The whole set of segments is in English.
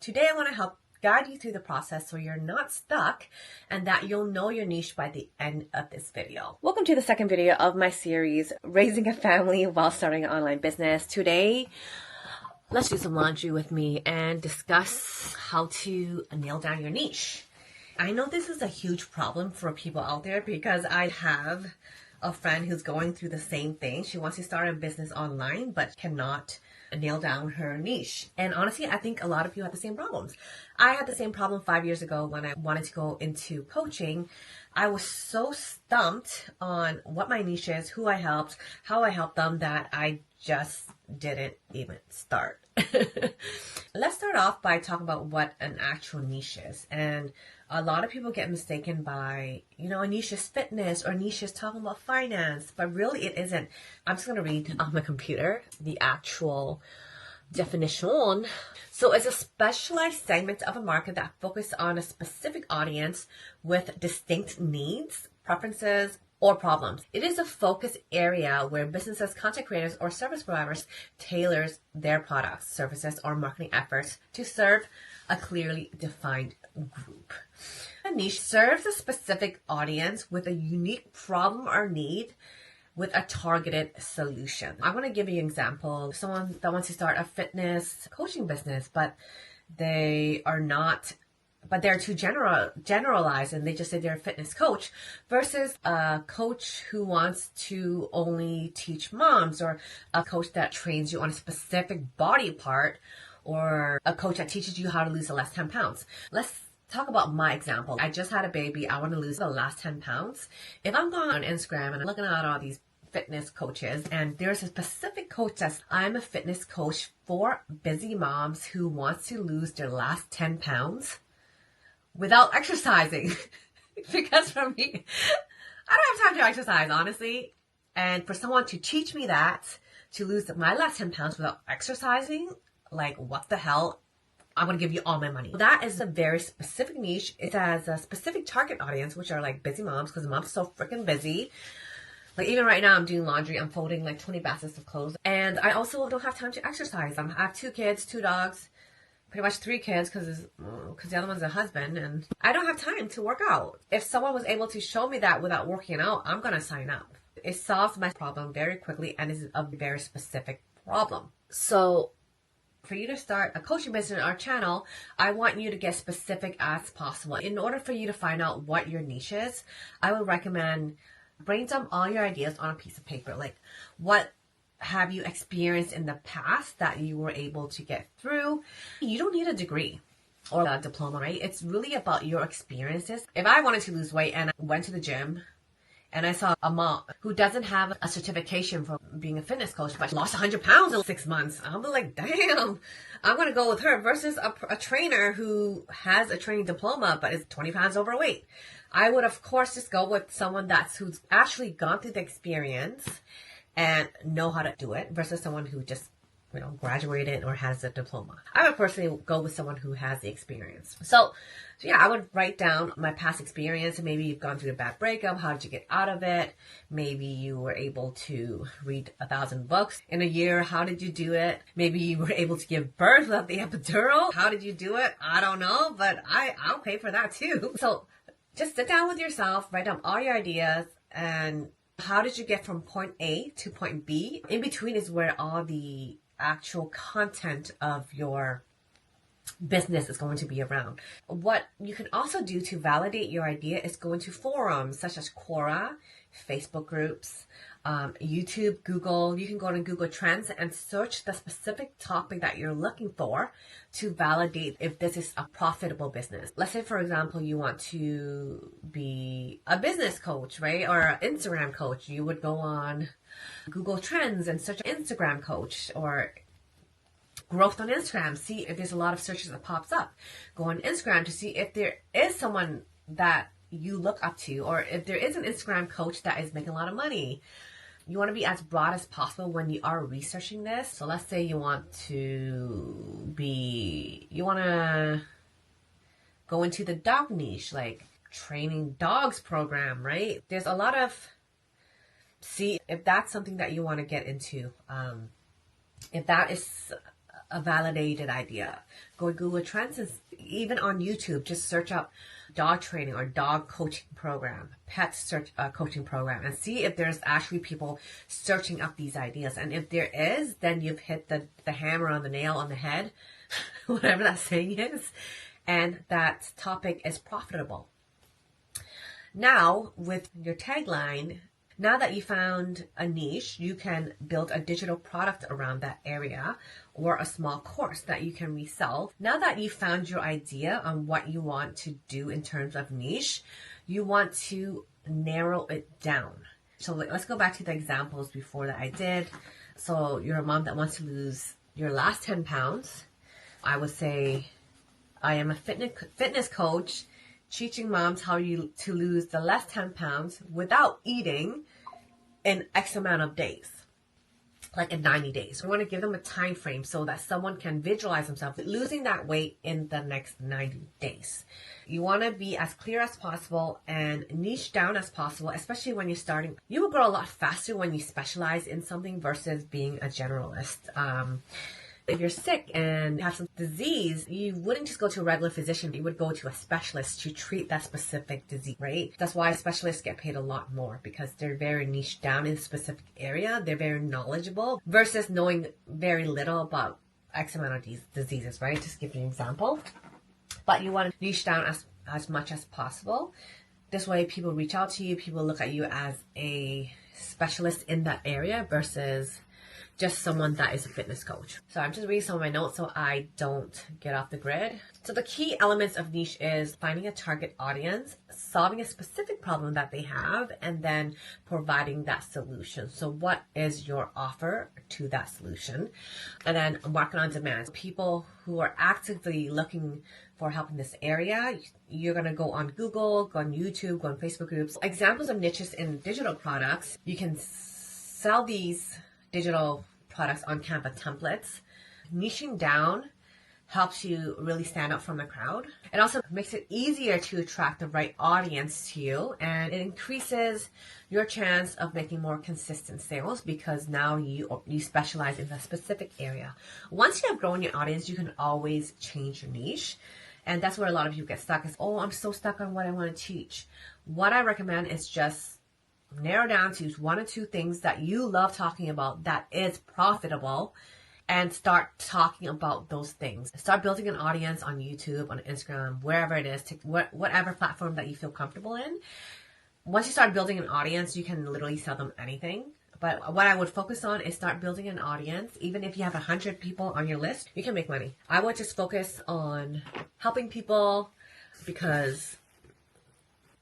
Today I want to help guide you through the process so you're not stuck and that you'll know your niche by the end of this video. Welcome to the second video of my series, Raising a Family While Starting an Online Business. Today, let's do some laundry with me and discuss how to nail down your niche. I know this is a huge problem for people out there because I have a friend who's going through the same thing. She wants to start a business online but cannot nail down her niche. And honestly, I think a lot of you have the same problems. I had the same problem 5 years ago when I wanted to go into coaching. I was so stumped on what my niche is, who I helped, how I helped them, that I just didn't even start. Let's start off by talking about what an actual niche is. And a lot of people get mistaken by, a niche is fitness or niche is talking about finance, but really it isn't. I'm just going to read on my computer the actual definition. So it's a specialized segment of a market that focuses on a specific audience with distinct needs, preferences, or problems. It is a focus area where businesses, content creators, or service providers tailors their products, services, or marketing efforts to serve a clearly defined group. A niche serves a specific audience with a unique problem or need with a targeted solution. I want to give you an example. Someone that wants to start a fitness coaching business, but they're too generalized and they just say they're a fitness coach, versus a coach who wants to only teach moms, or a coach that trains you on a specific body part, or a coach that teaches you how to lose the last 10 pounds. Let's talk about my example. I just had a baby. I want to lose the last 10 pounds. If I'm going on Instagram and I'm looking at all these fitness coaches, and there's a specific coach that's, I'm a fitness coach for busy moms who wants to lose their last 10 pounds without exercising. Because for me, I don't have time to exercise, honestly. And for someone to teach me that, to lose my last 10 pounds without exercising, like, what the hell? I'm going to give you all my money. That is a very specific niche. It has a specific target audience, which are like busy moms, because mom's so freaking busy. Like, even right now, I'm doing laundry. I'm folding like 20 baskets of clothes. And I also don't have time to exercise. I have 2 kids, 2 dogs, pretty much 3 kids, because the other one's a husband. And I don't have time to work out. If someone was able to show me that without working out, I'm going to sign up. It solves my problem very quickly and is a very specific problem. So for you to start a coaching business on our channel, I want you to get specific as possible. In order for you to find out what your niche is, I would recommend brainstorm all your ideas on a piece of paper. Like, what have you experienced in the past that you were able to get through? You don't need a degree or a diploma, right? It's really about your experiences. If I wanted to lose weight and I went to the gym and I saw a mom who doesn't have a certification for being a fitness coach, but lost 100 pounds in 6 months, I'll be like, damn, I'm going to go with her, versus a trainer who has a training diploma but is 20 pounds overweight. I would, of course, just go with someone who's actually gone through the experience and know how to do it, versus someone who just graduated or has a diploma. I would personally go with someone who has the experience. So yeah, I would write down my past experience. Maybe you've gone through a bad breakup. How did you get out of it? Maybe you were able to read 1,000 books in a year. How did you do it? Maybe you were able to give birth without the epidural. How did you do it? I don't know, but I'll pay for that too. So just sit down with yourself, write down all your ideas, and how did you get from point A to point B? In between is where all the actual content of your business is going to be around. What you can also do to validate your idea is go into forums such as Quora, Facebook groups, YouTube, Google. You can go to Google Trends and search the specific topic that you're looking for to validate if this is a profitable business. Let's say, for example, you want to be a business coach, right? Or an Instagram coach. You would go on Google Trends and search Instagram coach or growth on Instagram. See if there's a lot of searches that pops up. Go on Instagram to see if there is someone that you look up to, or if there is an Instagram coach that is making a lot of money. You want to be as broad as possible when you are researching this. So let's say you want to go into the dog niche, like training dogs program, right? There's a lot of, see if that's something that you want to get into. If that is a validated idea. Go to Google Trends, and even on YouTube, just search up dog training or dog coaching program, pet search coaching program, and see if there's actually people searching up these ideas. And if there is, then you've hit the hammer on the nail on the head, whatever that saying is, and that topic is profitable. Now, with your tagline, now that you found a niche, you can build a digital product around that area or a small course that you can resell. Now that you found your idea on what you want to do in terms of niche, you want to narrow it down. So let's go back to the examples before that I did. So you're a mom that wants to lose your last 10 pounds. I would say I am a fitness coach teaching moms how to lose the last 10 pounds without eating in X amount of days, like in 90 days. We want to give them a time frame so that someone can visualize themselves losing that weight in the next 90 days. You want to be as clear as possible and niche down as possible, especially when you're starting. You will grow a lot faster when you specialize in something versus being a generalist. If you're sick and have some disease, you wouldn't just go to a regular physician. You would go to a specialist to treat that specific disease, right? That's why specialists get paid a lot more, because they're very niche down in a specific area. They're very knowledgeable versus knowing very little about X amount of these diseases, right? Just give you an example. But you want to niche down as much as possible. This way people reach out to you. People look at you as a specialist in that area versus just someone that is a fitness coach. So I'm just reading some of my notes so I don't get off the grid. So the key elements of niche is finding a target audience, solving a specific problem that they have, and then providing that solution. So what is your offer to that solution? And then market on demand. People who are actively looking for help in this area, you're going to go on Google, go on YouTube, go on Facebook groups. Examples of niches in digital products, you can sell these digital products on Canva templates. Niching down helps you really stand out from the crowd. It also makes it easier to attract the right audience to you, and it increases your chance of making more consistent sales because now you specialize in a specific area. Once you have grown your audience, you can always change your niche. And that's where a lot of you get stuck is, oh, I'm so stuck on what I want to teach. What I recommend is just narrow down to one or two things that you love talking about that is profitable and start talking about those things. Start building an audience on YouTube, on Instagram, wherever it is, whatever platform that you feel comfortable in. Once you start building an audience, you can literally sell them anything. But what I would focus on is start building an audience. Even if you have 100 people on your list, you can make money. I would just focus on helping people because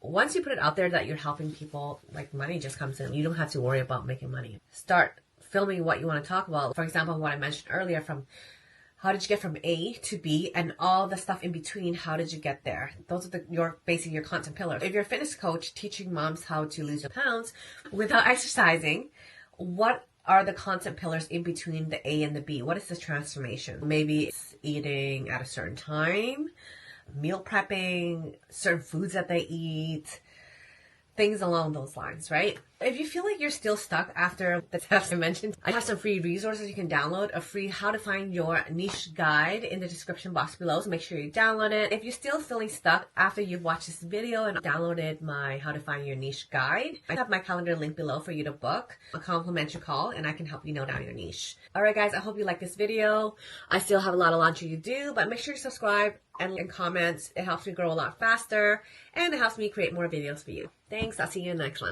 once you put it out there that you're helping people, like money just comes in. You don't have to worry about making money. Start filming what you want to talk about. For example, what I mentioned earlier, from how did you get from A to B and all the stuff in between, how did you get there? Those are basically your content pillars. If you're a fitness coach teaching moms how to lose pounds without exercising, what are the content pillars in between the A and the B? What is the transformation? Maybe it's eating at a certain time, meal prepping, certain foods that they eat, things along those lines, right? If you feel like you're still stuck after the steps I mentioned, I have some free resources you can download, a free how to find your niche guide in the description box below, so make sure you download it. If you're still feeling stuck after you've watched this video and downloaded my how to find your niche guide, I have my calendar link below for you to book a complimentary call and I can help you nail down your niche. Alright guys, I hope you like this video. I still have a lot of laundry to do, but make sure you subscribe and comment. It helps me grow a lot faster and it helps me create more videos for you. Thanks, I'll see you in the next one.